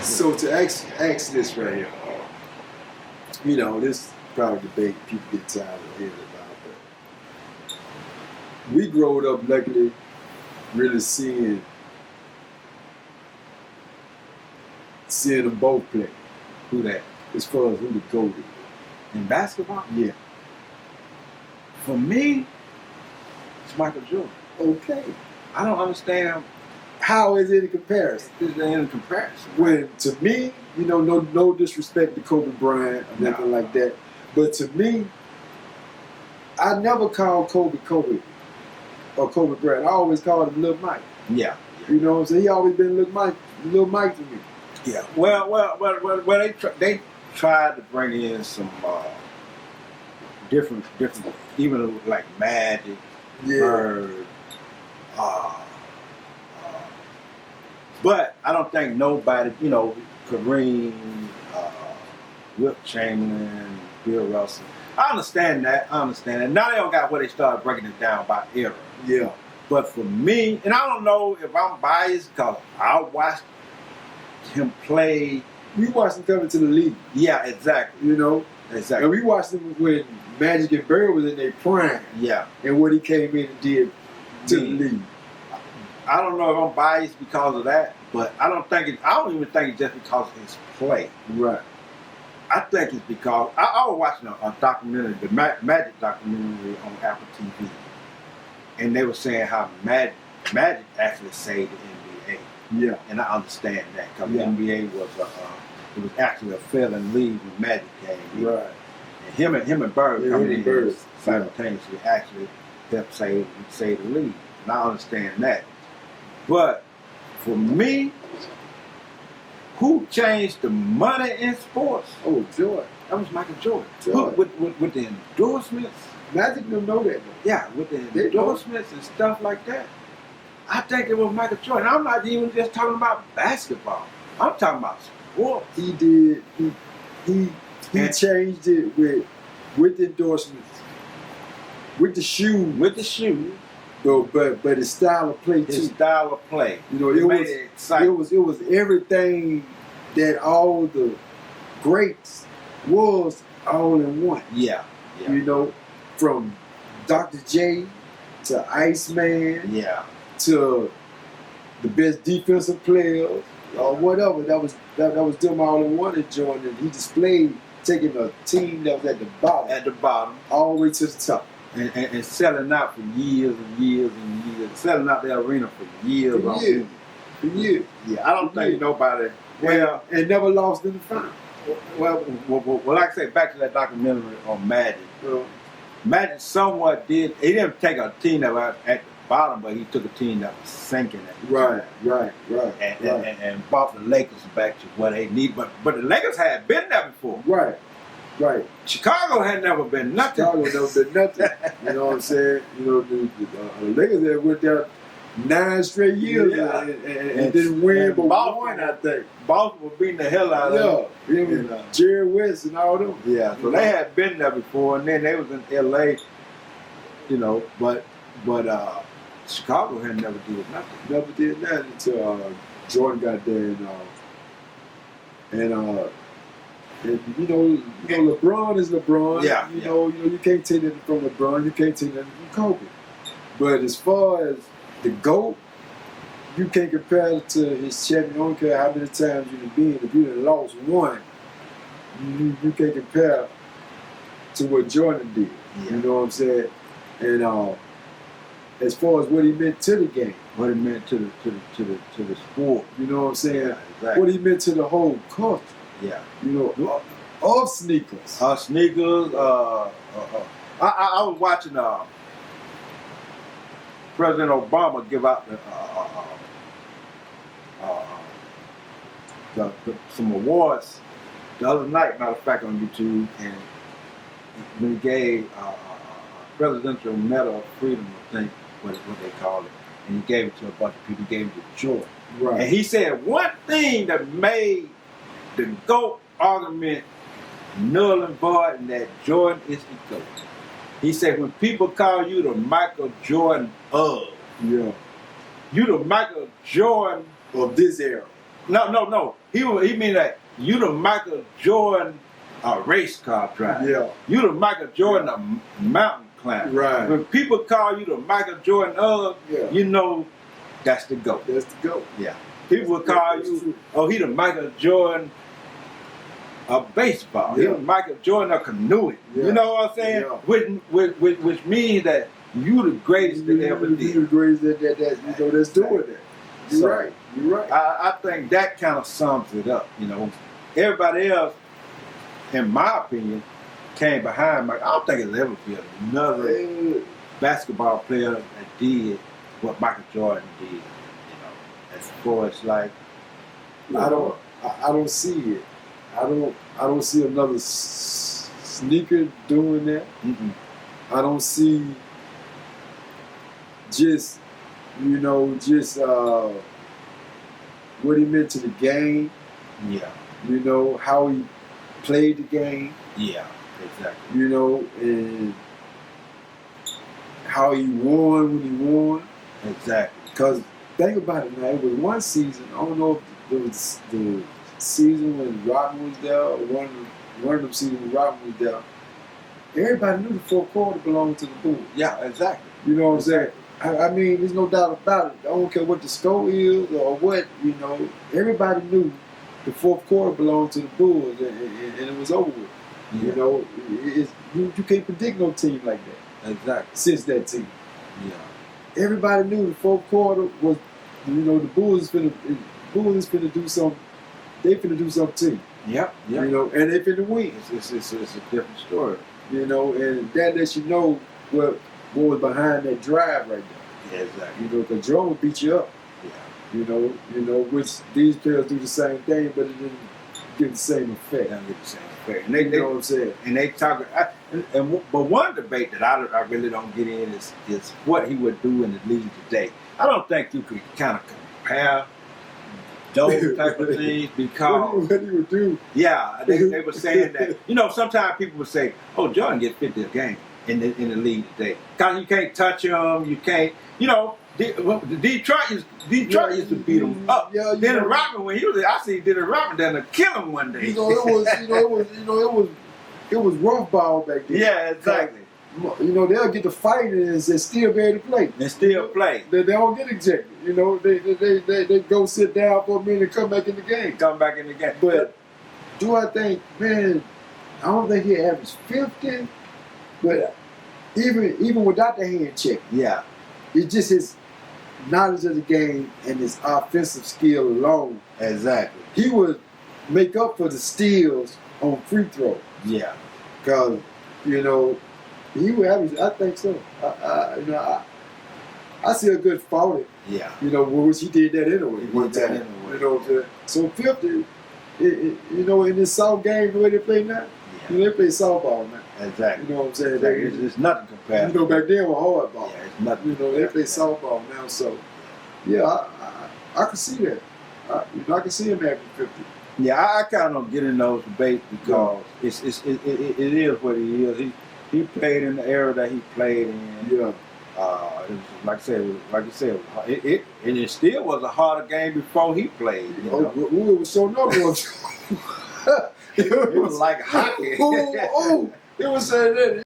So to ask this right here, you know, this probably debate people get tired of hearing about, but we growed up luckily really seeing them both play. Who that? As far as who the GOAT is. In basketball? Yeah. For me, it's Michael Jordan. Okay. I don't understand. How is it in comparison? Is there any comparison? When to me, you know, no disrespect to Kobe Bryant or nothing like that, but to me, I never called Kobe or Kobe Bryant. I always called him Lil Mike. Yeah. You know what I'm saying? He always been Lil Mike to me. Yeah. Well, they tried to bring in some different, even like Magic, Bird. But I don't think nobody, you know, Kareem, Wilt Chamberlain, Bill Russell. I understand that. Now they don't got where they started breaking it down by era. Yeah. But for me, and I don't know if I'm biased because I watched him play. We watched him coming to the league. Yeah, exactly. You know? Exactly. And we watched him when Magic and Bird was in their prime. Yeah. And what he came in and did to the league. I don't know if I'm biased because of that, but I don't even think it's just because of his play. Right. I think it's because I was watching a documentary, the Magic documentary on Apple TV, and they were saying how Magic actually saved the NBA. Yeah. And I understand that because the NBA was it was actually a failing league when Magic came. Right. And him and Bird coming in Bird simultaneously actually helped save the league, and I understand that. But for me, who changed the money in sports? Oh, Jordan. That was Michael Jordan. With the endorsements. Magic don't know that. Yeah, with the endorsements and stuff like that. I think it was Michael Jordan. I'm not even just talking about basketball. I'm talking about sports. He did. He changed it with the endorsements, with the shoes. With the shoes. But his style of play too. His style of play. You know, it was everything that all the greats was all in one. Yeah. You know, from Dr. J to Iceman. Yeah. To the best defensive players or whatever. That was them all in one at Jordan. And he displayed taking a team that was at the bottom all the way to the top. And selling out for years and years and years. Selling out the arena for years. For years. Yeah, I don't think nobody. Well, and never lost in the final. Well, like I say, back to that documentary on Magic. Magic somewhat did. He didn't take a team that was at the bottom, but he took a team that was sinking at the time. Right. And brought the Lakers back to what they need. But the Lakers had been there before. Right. Chicago had never been nothing. You know what I'm saying? You know, the Lakers that went there 9 straight years and didn't win, but won, I think. Boston was beating the hell out of them. Jerry West and all them. Yeah, so they had been there before, and then they was in L.A., you know, but Chicago had never did nothing. Never did nothing until Jordan got there and you know, LeBron is LeBron. Yeah. You know, you can't take that from LeBron. You can't take that from Kobe. But as far as the GOAT, you can't compare it to his champion. I don't care how many times you've been. If you done lost one, you can't compare to what Jordan did. Yeah. You know what I'm saying? And as far as what he meant to the game, what it meant to the sport. You know what I'm saying? Yeah, exactly. What he meant to the whole culture. Yeah. You know, of sneakers. Sneakers. I was watching President Obama give out some awards the other night, matter of fact, on YouTube, and when he gave Presidential Medal of Freedom, I think what they call it, and he gave it to a bunch of people. He gave it to Jordan. Right. And he said one thing that made the GOAT argument null and void, and that Jordan is the GOAT. He said when people call you the Michael Jordan of, yeah, you the Michael Jordan of this era. No. He mean that you the Michael Jordan race car driver. Yeah. You the Michael Jordan a mountain climber. Right. When people call you the Michael Jordan Yeah. you know that's the GOAT. That's the GOAT. Yeah. People will call That's you, true. oh, he the Michael Jordan of baseball. He Yeah. the Michael Jordan of canoeing. Yeah. You know what I'm saying? Yeah. Which means that you the greatest that ever You did. the greatest that's doing that. You're So, right. You're right. I think that kind of sums it up. You know, everybody else, in my opinion, came behind Mike. I don't think it'll ever be another basketball player that did what Michael Jordan did. You know, as far as like, I don't see it. I don't see another sneaker doing that. mm-mm. I don't see just what he meant to the game. Yeah, You know how he played the game. yeah, exactly. You know, and how he won when he won. Exactly. Because think about it now, it was one season. I don't know if it was the season when Rodman was there or one of them seasons when Rodman was there. Everybody knew the fourth quarter belonged to the Bulls. Yeah, exactly. You know what I'm saying? I mean, there's no doubt about it. I don't care what the score is or what, you know. Everybody knew the fourth quarter belonged to the Bulls, and it was over with. Yeah. You know, you can't predict no team like that Exactly. since that team. Yeah. Everybody knew the fourth quarter was, you know, the Bulls is finna do something. They finna do something too. Yep. Yep. You know, and they finna win. It's a different story. You know, and that lets you know what was behind that drive right there. Yeah, exactly. You know, because Jordan will beat you up. Yeah. You know, which these players do the same thing, but it didn't give the same They effect. don't get the same effect. And You know what I'm saying? and they talk. But one debate that I really don't get in is what he would do in the league today. I don't think you could kind of compare those type of things because What he would do? yeah, they were saying that you know sometimes people would say, oh, Jordan gets 50 a game in the league today because you can't touch him, you can't, you know. Detroit used to beat him up. Yeah, Dennis Rodman, when he was there, I see Dennis Rodman down to kill him one day. You know, it was rough ball back then. Yeah, exactly. You know, they'll get to fighting and still be able to play. And still play. They don't get ejected. You know, they go sit down for a minute and come back in the game. Come back in the game. But do I think, man, I don't think he averaged 50, but even without the hand check, yeah, it's just his knowledge of the game and his offensive skill alone. exactly. He would make up for the steals on free throw. Yeah. Because, you know, he would average, I think so. I see a good 40, Yeah. you know, which he did that anyway. He did one that time. anyway. You know what I'm saying? So 50, you know, in this soft game, the way they play now, you know, they play softball now. Exactly. You know what I'm saying? Exactly. It's nothing compared. You know, back then was hardball. Yeah, it's nothing. You know, they play softball now, so yeah, I can see that. You know, I can see him averaging 50. Yeah, I kind of don't get in those debates because it is what he is. He played in the era that he played in. Yeah. It was, like you said, it still was a harder game before he played. You know? It was so numbers. It was like hockey. It was saying that.